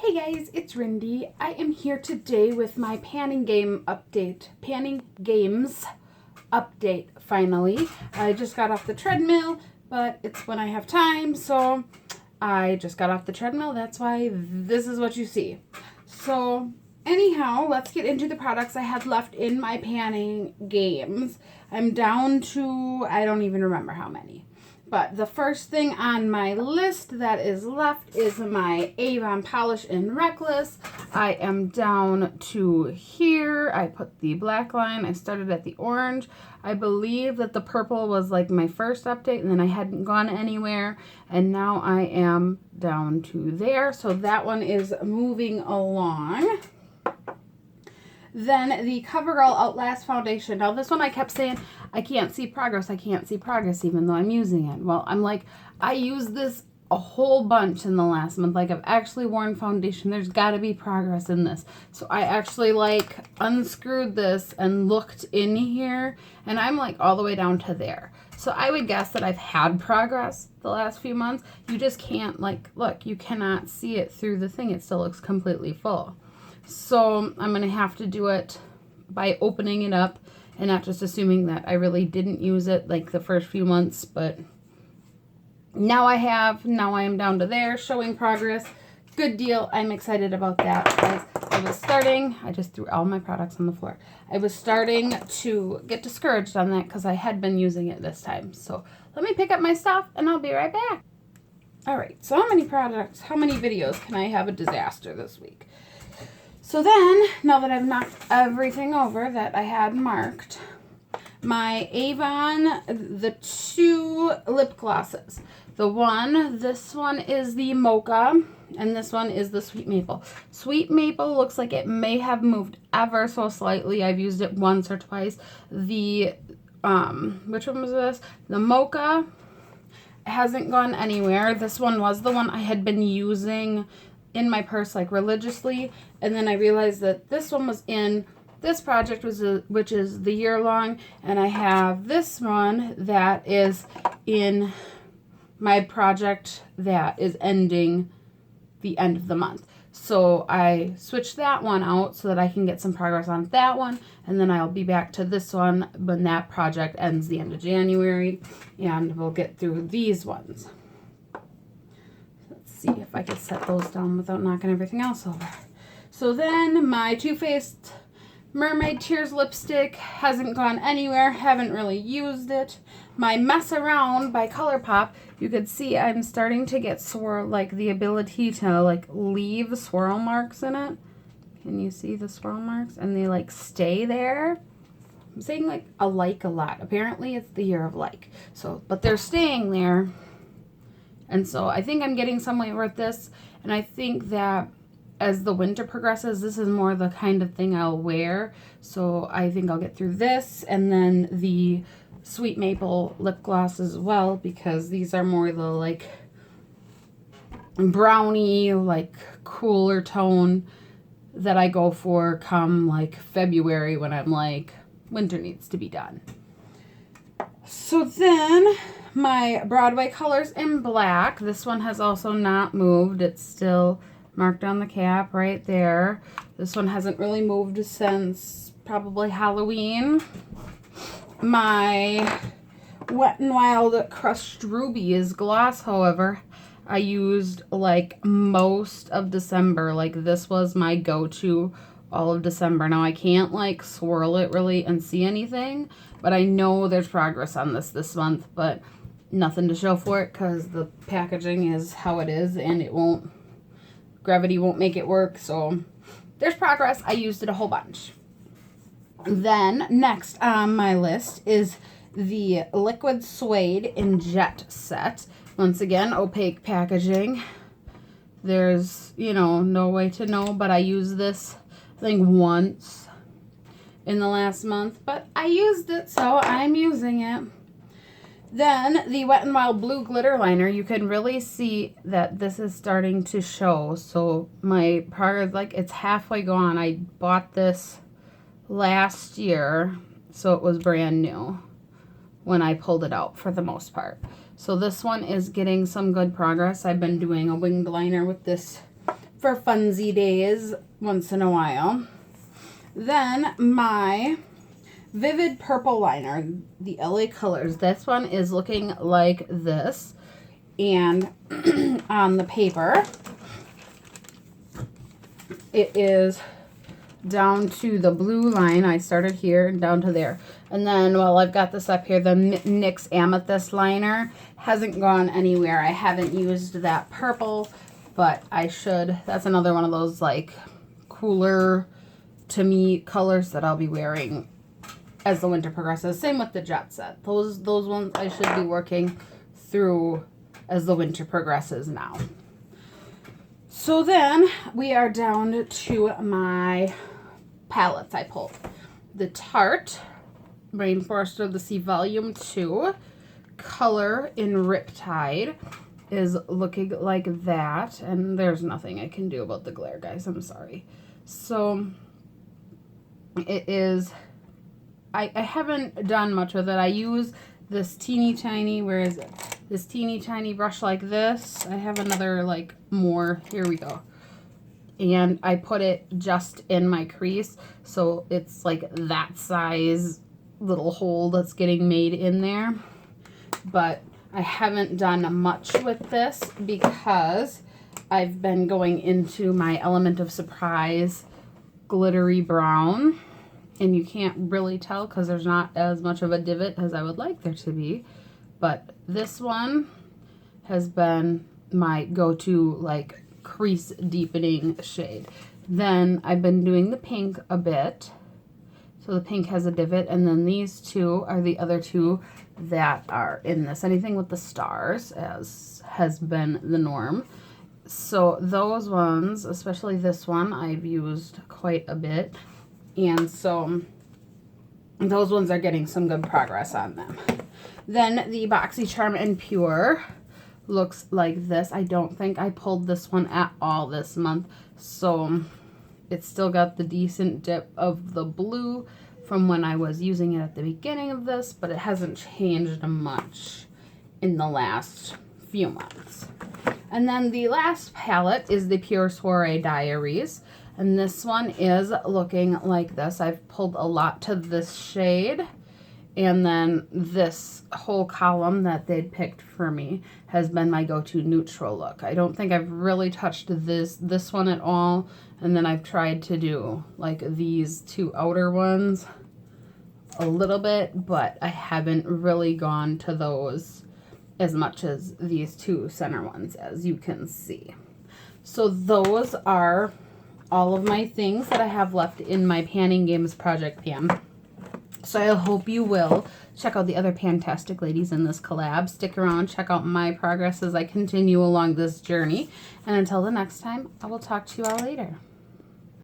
Hey guys, it's Randy. I am here today with my panning games update finally. I just got off the treadmill, but it's when I have time, so I just got off the treadmill. That's why this is what you see. So anyhow, let's get into the products I had left in my panning games. I'm down to, I don't even remember how many. But the first thing on my list that is left is my Avon Polish in Reckless. I am down to here. I put the black line. I started at the orange. I believe that the purple was like my first update and then I hadn't gone anywhere. And now I am down to there. So that one is moving along. Then the CoverGirl Outlast Foundation. Now this one I kept saying, I can't see progress. I can't see progress even though I'm using it. Well, I'm like, I used this a whole bunch in the last month. Like I've actually worn foundation. There's got to be progress in this. So I actually like unscrewed this and looked in here and I'm like all the way down to there. So I would guess that I've had progress the last few months. You just can't like, look, you cannot see it through the thing. It still looks completely full. So I'm going to have to do it by opening it up and not just assuming that I really didn't use it like the first few months, but now I have. Now I am down to there showing progress. Good deal. I'm excited about that, guys. I just threw all my products on the floor. I was starting to get discouraged on that because I had been using it this time. So let me pick up my stuff and I'll be right back. All right, so how many products, how many videos can I have a disaster this week? So then, now that I've knocked everything over that I had marked, my Avon, the two lip glosses. This one is the Mocha, and this one is the Sweet Maple. Sweet Maple looks like it may have moved ever so slightly. I've used it once or twice. The, which one was this? The Mocha hasn't gone anywhere. This one was the one I had been using in my purse like religiously, and then I realized that this one was in this project, which is the year long, and I have this one that is in my project that is ending the end of the month. So I switched that one out so that I can get some progress on that one, and then I'll be back to this one when that project ends the end of January, and we'll get through these ones. See if I could set those down without knocking everything else over. So then my Too Faced Mermaid Tears lipstick hasn't gone anywhere, haven't really used it. My Mess Around by ColourPop, you could see I'm starting to get the ability to like leave swirl marks in it. Can you see the swirl marks? And they like stay there. I'm saying like a lot. Apparently it's the year of like. So, but they're staying there. And so I think I'm getting somewhere with this, and I think that as the winter progresses, this is more the kind of thing I'll wear. So I think I'll get through this, and then the Sweet Maple lip gloss as well, because these are more the like brownie, like cooler tone that I go for come like February when I'm like, winter needs to be done. So then my Broadway Colors in Black. This one has also not moved. It's still marked on the cap right there. This one hasn't really moved since probably Halloween. My Wet n Wild Crushed Ruby is gloss, however. I used like most of December. Like this was my go-to all of December. Now I can't like swirl it really and see anything, but I know there's progress on this month, but nothing to show for it because the packaging is how it is and gravity won't make it work. So there's progress. I used it a whole bunch. Then next on my list is the Liquid Suede in Jet Set. Once again, opaque packaging. There's, no way to know, but I used this I think once in the last month, but I used it, so I'm using it. Then the Wet n Wild Blue Glitter Liner, you can really see that this is starting to show. So my part, like it's halfway gone. I bought this last year, so it was brand new when I pulled it out for the most part. So this one is getting some good progress. I've been doing a winged liner with this for funsy days once in a while. Then my Vivid Purple Liner, the LA Colors. This one is looking like this. And on the paper, it is down to the blue line. I started here and down to there. And then while I've got this up here, the NYX Amethyst Liner hasn't gone anywhere. I haven't used that purple, but I should. That's another one of those like cooler to me colors that I'll be wearing as the winter progresses. Same with the Jet Set. Those ones I should be working through as the winter progresses now. So then we are down to my palettes I pulled. The Tarte Rainforest of the Sea Volume 2 color in Riptide is looking like that. And there's nothing I can do about the glare, guys. I'm sorry. So it is, I haven't done much with it. I use this teeny tiny, where is it? This teeny tiny brush like this. I have another like more, here we go. And I put it just in my crease. So it's like that size little hole that's getting made in there. But I haven't done much with this because I've been going into my Element of Surprise glittery brown. And you can't really tell because there's not as much of a divot as I would like there to be. But this one has been my go-to like crease deepening shade. Then I've been doing the pink a bit. So the pink has a divot. And then these two are the other two that are in this. Anything with the stars, as has been the norm. So those ones, especially this one, I've used quite a bit. And so those ones are getting some good progress on them. Then the BoxyCharm and Pure looks like this. I don't think I pulled this one at all this month. So it's still got the decent dip of the blue from when I was using it at the beginning of this, but it hasn't changed much in the last few months. And then the last palette is the Pure Soiree Diaries. And this one is looking like this. I've pulled a lot to this shade. And then this whole column that they'd picked for me has been my go-to neutral look. I don't think I've really touched this one at all. And then I've tried to do like these two outer ones a little bit, but I haven't really gone to those as much as these two center ones, as you can see. So those are all of my things that I have left in my Panning Games Project Pan. So I hope you will check out the other PANtastic Ladies in this collab. Stick around, check out my progress as I continue along this journey. And until the next time, I will talk to you all later.